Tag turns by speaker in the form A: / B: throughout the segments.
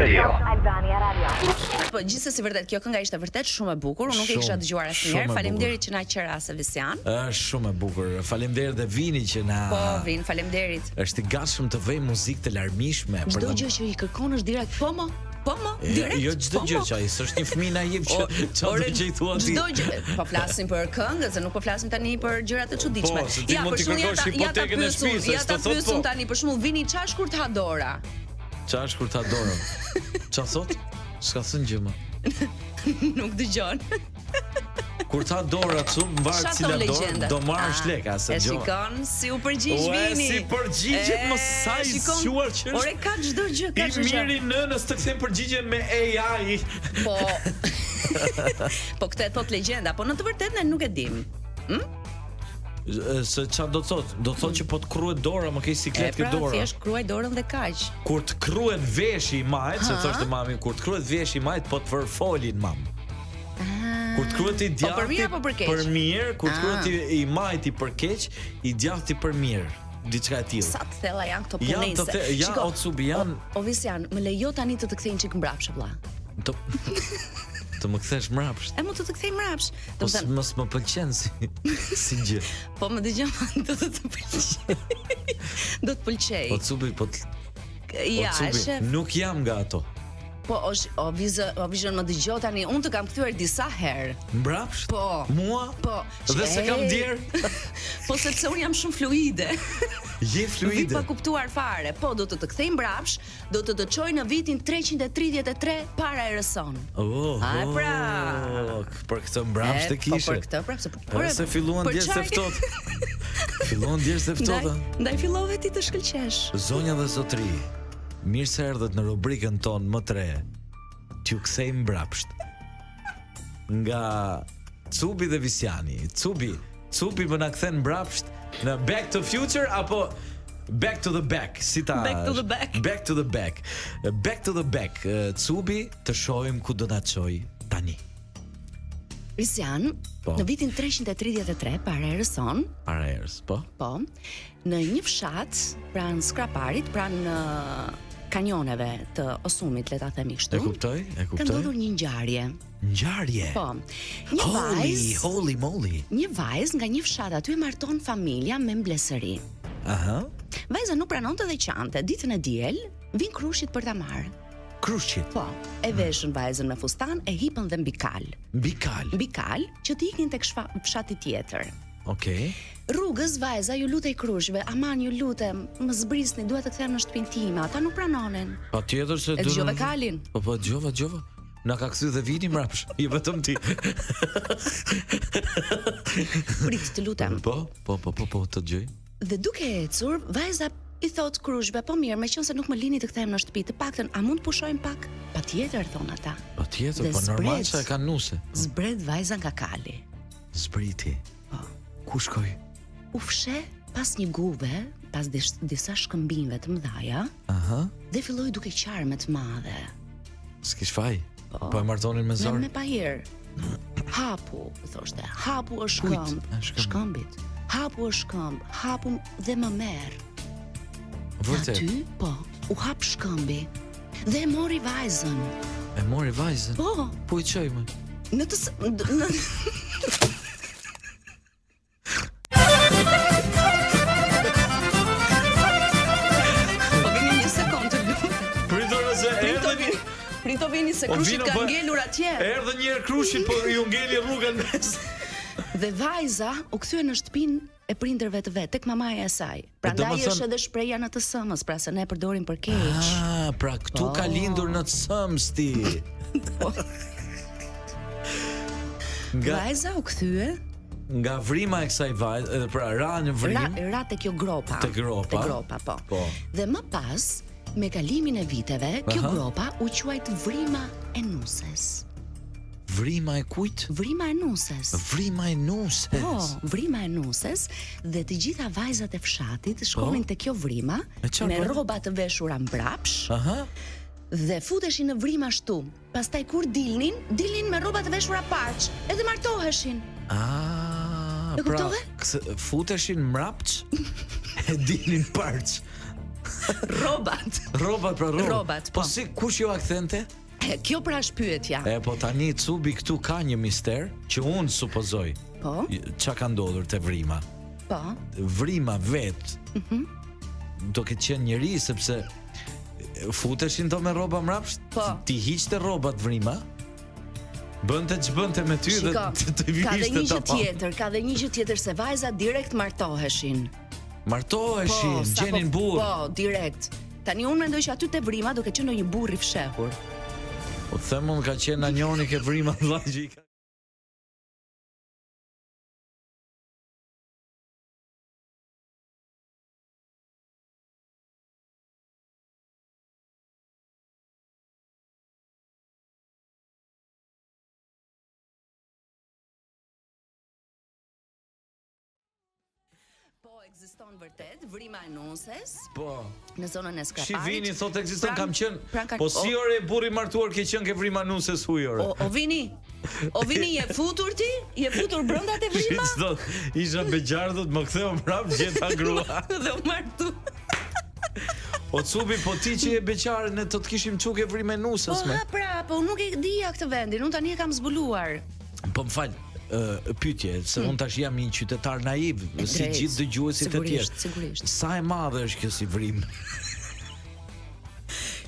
A: Radio.
B: Po gjithsesi vërtet kjo kënga ishte vërtet shumë e bukur. Unë nuk e kisha dëgjuar asnjëherë. Faleminderit që na qera se Visian.
C: Është shumë e bukur. Faleminderit dhe Vini që na.
B: Po, Vin, faleminderit.
C: Është i gatshëm të vëj muzikë të larmishme.
B: Çdo gjë që i kërkon është direkt po mo, direkt.
C: Jo çdo gjë që ai s'është një fëmijë naiv që çfarë do të thua ti.
B: Çdo gjë. Po flasim për këngë, se nuk po flasim tani për gjërat e çuditshme.
C: Ja, për shembull, ja ta
B: pyesum tani për shembull Vini çfarë shkurt ha dora?
C: Çfarë shkurt ha dora? Çfarë thot? S'ka thënë gjë më.
B: Nuk dëgjon.
C: Kur ta dora çu mbar cila dorë do marrësh lekë asë gjë.
B: E shikon si u përgjigj Vini.
C: Si përgjigjet më saj shuar që.
B: Ore ka çdo gjë, ka çdo gjë.
C: I miri nënës të kthem përgjigjen me AI.
B: Po. Po këtë thot legjenda, po në të vërtetë ne nuk e dim.
C: Se çfarë do të thotë? Do të thotë që po të kruhet dora, më ke siklet ke dora.
B: Thjesht kruaj dorën dhe kaq.
C: Kur të kruhet veshi i majt, se thoshte mami, kur të kruhet veshi i majt, po të folin mam. Kur të kruhet i djathti për mirë, kur të kruhet i majti për keq, i djathti për mirë. Diçka e tillë.
B: Sa të thella janë këto punëse.
C: Ja, o Cubi janë.
B: O Visian, më lejo tani të kthejnë çik mbrapsht vlla.
C: Të më kthesh mbrapsht.
B: E mund të kthej mbrapsht.
C: Do të mos më pëlqen si gjë.
B: Po më dëgjon do të pëlqej. Do të pëlqej.
C: O Cubi,
B: ja,
C: nuk jam nga ato.
B: Po, o Vision më dëgjoj tani, unë të kam kthyer disa herë.
C: Mbrapsht?
B: Po.
C: Mua?
B: Po.
C: Dhe se kam djer.
B: Po sepse unë jam shumë fluide.
C: Je fluide.
B: Pa kuptuar fare. Po, do të kthej mbrapsht, do të çoj në vitin 333 para erëson. Pra.
C: Për këtë mbrapsht e kishe.
B: Po për këtë prapë.
C: Se filluan djerë se ftohtë. Filluan djerë se ftohtë.
B: Ndaj fillove ti të shkëlqesh.
C: Zonja dhe zotri. Mirë se erdhët në rubrikën tonë më tre. T'ju kthej mbrapsht. Nga Cubi dhe Visiani. Cubi më na kthen mbrapsht në Back to Future apo Back to the Back, si ta.
B: Back to the Back.
C: Back to the Back. Back to the Back. Cubi, të shohim ku do na çoj tani.
B: Visian, në vitin 333 para erës son.
C: Para erës, po.
B: Po. Në një fshat pranë Skraparit, pranë kanjoneve të Osumit, le ta themi kështu.
C: E kuptoj.
B: Ka ndodhur një ngjarje.
C: Ngjarje.
B: Po. Një vajzë.
C: Holy moly.
B: Një vajzë nga një fshat aty e marton familja me mblesëri.
C: Aha.
B: Vajza nuk pranonte dhe qante. Ditën e diel vin krushit për ta marrë.
C: Krushit?
B: Po. E veshën vajzën me fustan, e hipën dhe mbi kal. Mbi kal, që të ikin tek fshati tjetër.
C: Okej.
B: Rrugës vajza ju lutej krushve, aman ju lutem, më zbrisni, dua të kthem në shtëpinë time. Ata nuk pranonin.
C: Patjetër se
B: do. E dëgjova kalin.
C: Po dëgjova. Na ka kthy dhe Vini mbrapsht. Je vetëm ti.
B: Prit, të lutem.
C: Po, të dëgjoj.
B: Dhe duke ecur, vajza i thot krushve, po mirë, meqense nuk më lini të kthehem në shtëpi, të paktën a mund të pushojmë pak? Patjetër, thon ata.
C: Patjetër, po normal që e kanë nuse.
B: Zbret vajza nga kali.
C: Zbriti.
B: Po.
C: Ku shkoi?
B: U fshe pas një guve, pas disa shkëmbinjve të mëdhaja.
C: Aha.
B: Dhe filloi duke qarë me të madhe.
C: S'kish faj. Po e martonin me zor.
B: Me pahir. Hapu, thoshte. Hapu është shkëmbit. Hapu është shkëmb, hapu dhe më merr.
C: Vërtet?
B: Aty, po, u hap shkëmbi dhe e mori vajzën.
C: E mori vajzën?
B: Po.
C: Po i çoj më.
B: Në të Po vini një sekond të lutem. Prito vini se krushit ka ngelur atje.
C: Erdhë një herë krushit, po ju ngeli rrugën mes.
B: Dhe vajza u kthye në shtëpinë e prindërve të vet, tek mamaja e saj. Prandaj është edhe shpreha në të sëmës, pra se ne e përdorim për keq.
C: Pra këtu ka lindur në të sëmës ti.
B: Vajza u kthye
C: nga vrima e kësaj vajze, pra ra në vrim.
B: Ra te kjo gropa.
C: Te gropa,
B: po. Dhe më pas, me kalimin e viteve, kjo gropa u quajt vrima e nuses.
C: Vrima e kujt?
B: Vrima e nuses.
C: Vrima e nuses.
B: Po, vrima e nuses, dhe të gjitha vajzat e fshatit shkonin te kjo vrima me rroba të veshura mbrapsh.
C: Aha.
B: Dhe futeshin në vrima ashtu. Pastaj kur dilnin me rroba të veshura parç, edhe martoheshin.
C: Pra futeshin mbrapsh e dilnin parç.
B: Rrobat.
C: Rrobat pra rrobat.
B: Rrobat, po.
C: Po si kush jo akthente?
B: Kjo pra është pyetja.
C: Po tani Cubi këtu ka një mister që unë supozoj.
B: Po.
C: Çka ka ndodhur te Vrima?
B: Po.
C: Vrima vet. Do këtë qenë njëri sepse futeshin to me rroba mrapsht.
B: Po.
C: Ti hiqte rrobat Vrima. Bënte ç'bënte me ty dhe të vishte
B: ka dhe një gjë
C: ta.
B: tjetër, ka dhe një gjë tjetër se vajzat direkt martoheshin.
C: Martoheshin, gjenin burr.
B: Po, direkt. Tani unë mendoj që aty te Vrima do ke qenë një burr i fshehur.
C: Po themun ka qenë anjoni ke Vrima vllajji.
B: Po, ekziston vërtet Vrima e Nunses.
C: Po.
B: Në zonën e Skraparit.
C: Shivini thot ekziston, kam qenë. Po
B: o,
C: si ore burri martuar ke qenë ke Vrima Nunses huj ore.
B: O Vini. O Vini, je futur ti? Je futur brenda te Vrima?
C: Isha beqardhët, më ktheu mbrapa gjeta grua.
B: Dhe u martu.
C: O Cubi, po ti që je beqare, ne të kishim çu ke Vrima Nunses
B: Po
C: me.
B: ha pra, po unë nuk e dija këtë vendin, unë tani e kam zbuluar.
C: Po më fal, pyetje, se unë tash jam një qytetar naiv, si gjithë dëgjuesit e tjerë.
B: Sigurisht.
C: Sa e madhe është kjo si Vrim?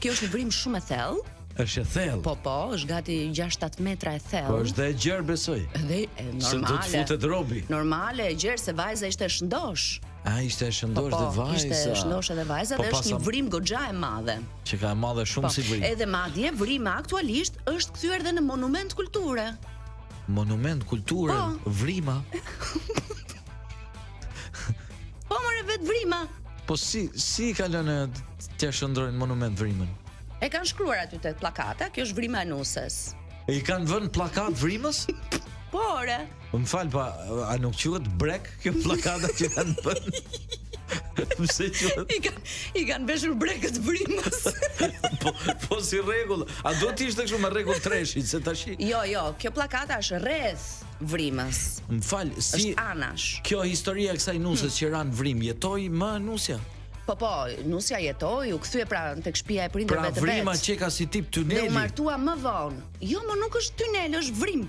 B: Kjo është një Vrim shumë e thellë.
C: Është e thellë.
B: Po, është gati 6-7 metra e thellë.
C: Po është dhe e gjerë besoj.
B: Dhe
C: Se do të
B: normale.
C: futet robi.
B: Normale e gjerë se vajza ishte shëndosh.
C: A ishte e shëndosh dhe vajza.
B: Ishte shëndosh edhe vajza dhe është një Vrim goxha e madhe.
C: Që ka e madhe shumë si Vrim.
B: Edhe madje Vrima aktualisht është kthyer edhe në monument kulture.
C: Monument kulture, Vrima.
B: Po more vet Vrima.
C: Po si ka lënë t'ja shndrojnë monument Vrimën?
B: E kanë shkruar aty te pllakata, kjo është Vrima e Nunses.
C: E i kanë vënë plakat Vrimës?
B: Po, ore.
C: Më fal, pa, a nuk quhet brek kjo plakata që kanë vënë? Pse quhet?
B: I kanë veshur brekët Vrimës.
C: po si rregull, a do të ishte kështu me rregull treshit se tash?
B: Jo, kjo plakata është rreth Vrimës.
C: Më fal, si
B: është anash.
C: Kjo historia e kësaj Nusës që ran Vrim, jetoi më Nusja?
B: Po, Nusja jetoi, u kthye pra tek shtëpia e prindërve të vet.
C: Pra Vrima që ka si tip tuneli.
B: Dhe u martua më vonë. Jo, më nuk është tunel, është Vrim.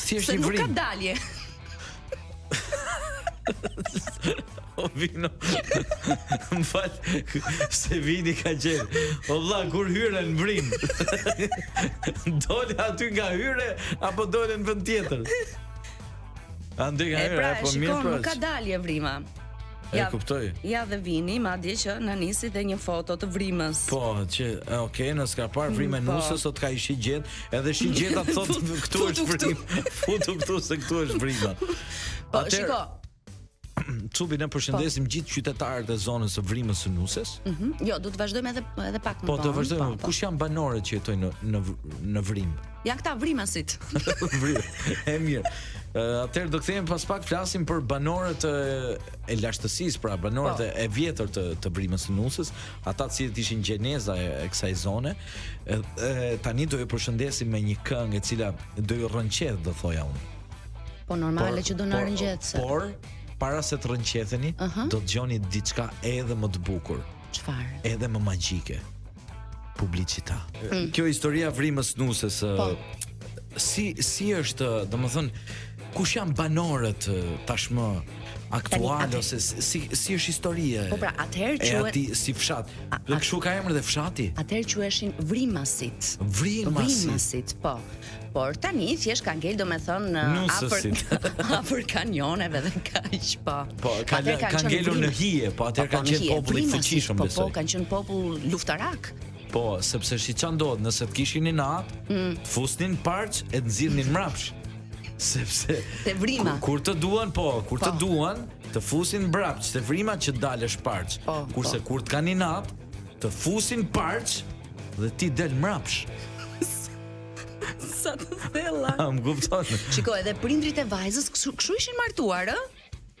C: Thjesht
B: një
C: Vrim.
B: Se nuk ka dalje.
C: O Vino, më fal, se Vini ka qenë. O vlla, kur hyre në Vrim, dole aty nga hyre, apo dole në vend tjetër? Ande nga hyre, apo mirë
B: shikon, nuk ka dalje Vrima.
C: E kuptoj.
B: Ja dhe Vini, madje që na nisi dhe një foto të Vrimës.
C: Po, që okay, në Skrapar Vrim e Nusës sot ka i shigjet, edhe shigjeta thotë këtu është Vrim. Futu këtu se këtu është Vrima.
B: Po, shiko.
C: Cubi, ne përshëndesim gjithë qytetarët e zonës së Vrimës së Nusës.
B: Jo, do të vazhdojmë edhe pak më vonë.
C: Po, do vazhdojmë. Kush janë banorët që jetojnë në Vrim?
B: Janë këta Vrimasit.
C: Vrim. E mirë. Atëherë do kthehemi pas pak, flasim për banorët e lashtësisë, pra banorët e vjetër të Vrimës së Nusës, ata të cilët ishin gjeneza e kësaj zone. Tani do ju përshëndesim me një këngë e cila do ju rrënqeth, do thoja unë.
B: Po normale që do na rrënqethse.
C: Por para se të rrënqetheni, do të dëgjoni diçka edhe më të bukur.
B: Çfarë?
C: Edhe më magjike. Publicita. Kjo historia e Vrimës së Nusës, si është, domethënë, kush janë banorët tashmë aktual ose si është historia?
B: Po pra, atëherë
C: quhet si fshat. Dhe kështu ka emrin dhe fshati.
B: Atëherë quheshin Vrimasit.
C: Vrimasit,
B: po. Por tani thjesht ka ngel domethënë afër kanjoneve dhe kaq, po.
C: Po, ka ngelur në hije, po atëherë kanë qenë popull i fuqishëm besoj.
B: Po, kanë qenë popull luftarak.
C: Po, sepse si çan ndodh, nëse të kishin në atë, të fusnin parç e të nxirrnin mrapsh. Sepse
B: te Vrima.
C: Kur të duan, kur të duan, të fusin mbrapsh, te Vrima që dalësh parç. Kurse kur të kanë natë, të fusin parç dhe ti del mrapsh.
B: Sa të thella.
C: Më kupton.
B: Shiko, edhe prindrit e vajzës kështu ishin martuar, ë?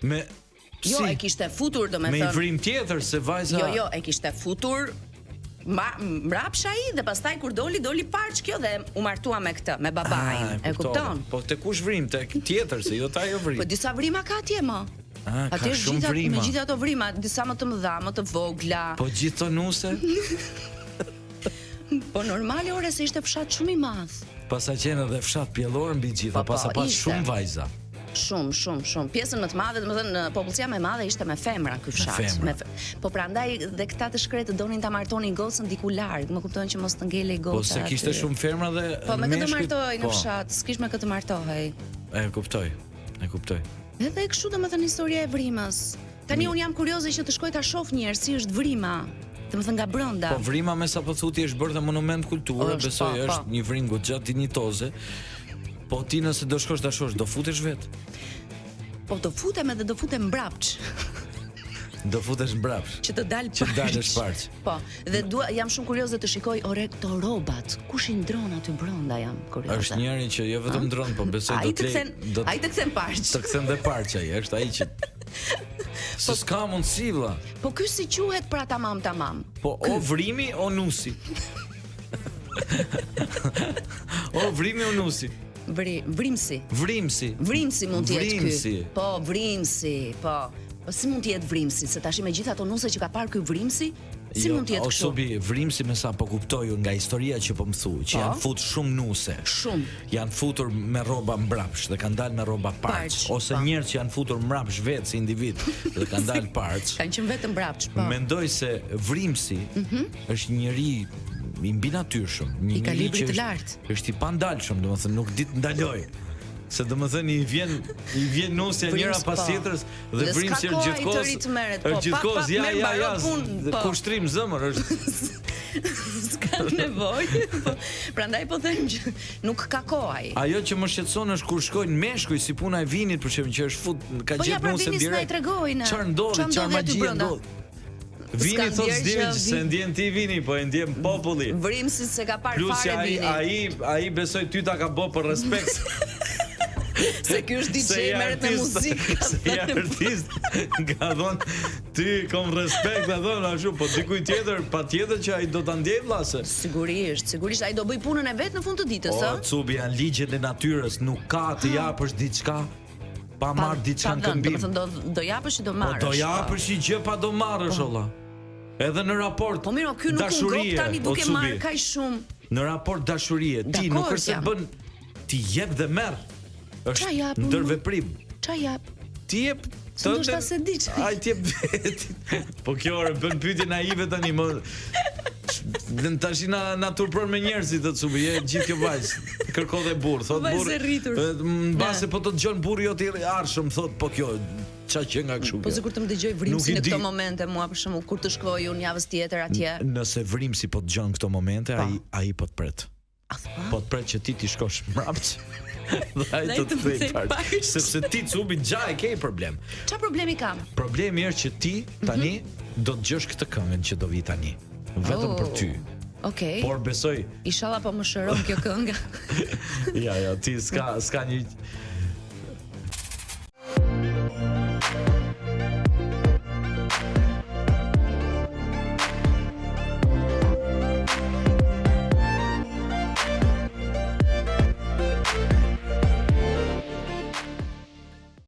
C: Me
B: Jo, e kishte futur, domethënë.
C: Me një Vrim tjetër se vajza.
B: Jo, e kishte futur mrapsh ai dhe pastaj kur doli parç kjo dhe u martua me këtë, me babain. E kupton?
C: Po te kush Vrim, te tjetër se jo ta jo Vrim.
B: Po disa Vrima ka atje më.
C: Ka shumë vrima.
B: Me gjithë ato vrima, disa më të mëdha, më të vogla.
C: Po gjithë të nuse?
B: Po normali ore se ishte fshat shumë i madh.
C: Pasa qenë edhe fshat pjellor mbi gjitha, pasa pas shumë vajza.
B: Shumë. Pjesën më të madhe, domethënë popullsia më e madhe ishte me femra ky fshat. Po prandaj dhe këta të shkretë donin ta martonin gocën diku larg, më kupton që mos të ngelej goca.
C: Po se kishte shumë femra dhe
B: po me këtë martohej në fshat, s'kish me këtë martohej.
C: E kuptoj.
B: Edhe kështu domethënë historia e vrimës. Tani un jam kurioze që të shkoj ta shoh një herë si është vrima. Domethënë nga brenda.
C: Po vrima me sapo thuti është bërë monument kulture, besoj është një vrim goxha dinjitoze. Po ti nëse do shkosh ta shohësh, do futesh vet?
B: Po do futem edhe do futem mbrapsht.
C: Do futesh mbrapsht.
B: Që të
C: dalësh parç.
B: Po, dhe jam shumë kurioze të shikoj ore këto rrobat. Kush i ndron aty brenda jam kurioze.
C: Është njëri që jo vetëm ndron, po besoj
B: ai të kthen parç.
C: Të kthen dhe parç ai, është ai që se s'ka mundësi vlla.
B: Po ky si quhet pra tamam?
C: Po o vrimi o nusi. O vrimi o nusi.
B: Vrimsi. Vrimsi mund të jetë ky. Po, vrimsi, po. Po si mund të jetë vrimsi? Se tash me gjithë ato nuse që ka parë ky vrimsi, si mund të jetë kështu?
C: Ose vrimsi me sa po kuptoj nga historia që po më thu, që janë fut shumë nuse.
B: Shumë.
C: Janë futur me rroba mbrapsht dhe kanë dalë me rroba parç, ose njerëz që janë futur mbrapsht vetë si individ dhe kanë dalë parç.
B: Kanë qenë vetëm mbrapsht, po.
C: Mendoj se vrimsi është njëri i mbi natyrshëm, një
B: kalibri të lartë.
C: Është i pandalshëm, domethënë nuk di të ndaloj. Se domethënë i vjen nusja njëra pas tjetrës dhe vrimsi është gjithkohës. Është gjithkohës ja. Kushtrim zëmër është.
B: S'ka nevojë. Prandaj po them që nuk ka kohë.
C: Ajo që më shqetëson është kur shkojnë meshkuj si puna e vinit, për shembull, që është fut ka gjetur nusën direkt. Çfarë ndodhi, çfarë magji ndodhi? Vini thot s'djen se ndjen ti vini, po e ndjen populli.
B: Vrimsi se ka parë fare vini.
C: Ai besoj ty ta ka bë për respekt.
B: Se ky është DJ merret me muzikë.
C: Si artist, ka thonë ti kom respekt, ka thonë ashtu, po dikuj tjetër, patjetër që ai do ta ndjej vllase.
B: Sigurisht ai do bëj punën e vet në fund të ditës, ë?
C: O Cubi, janë ligjet e natyrës, nuk ka të japësh diçka pa marr diçka në këmbim.
B: Domethënë do japësh që do marrësh.
C: Po do japësh një gjë pa do marrësh olla. Edhe në raport.
B: Po mirë, ky nuk u ngop tani duke marrë kaq shumë.
C: Në raport dashurie, ti nuk është se bën, ti jep dhe merr. Është ndërveprim.
B: Çfarë jap?
C: Ti jep.
B: Ndoshta se di çfarë.
C: Ai ti jep. Po kjo orë bën pyetje naive tani më. Dën tash na turpron me njerëzit të Cubi, gjithë kjo vajzë. Kërko dhe burr, thot burr. Mbase po të dëgjon burri jo të arshëm, thot po kjo çka që nga kështu.
B: Po sikur të më dëgjoj vrimsi në këto momente mua për shembull kur të shkoj unë javës tjetër atje.
C: Nëse vrimsi po dëgjon këto momente, ai po të pret. Po të pret që ti shkosh mbrapsht. Dhe ai të thej parë. Sepse ti Cubi gja e ke problem.
B: Çfarë problemi kam?
C: Problemi është që ti tani do të dëgjosh këtë këngën që do vi tani. Vetëm për ty.
B: Okej.
C: Por besoj.
B: Inshallah po më shëron kjo këngë.
C: Ja, ti s'ka një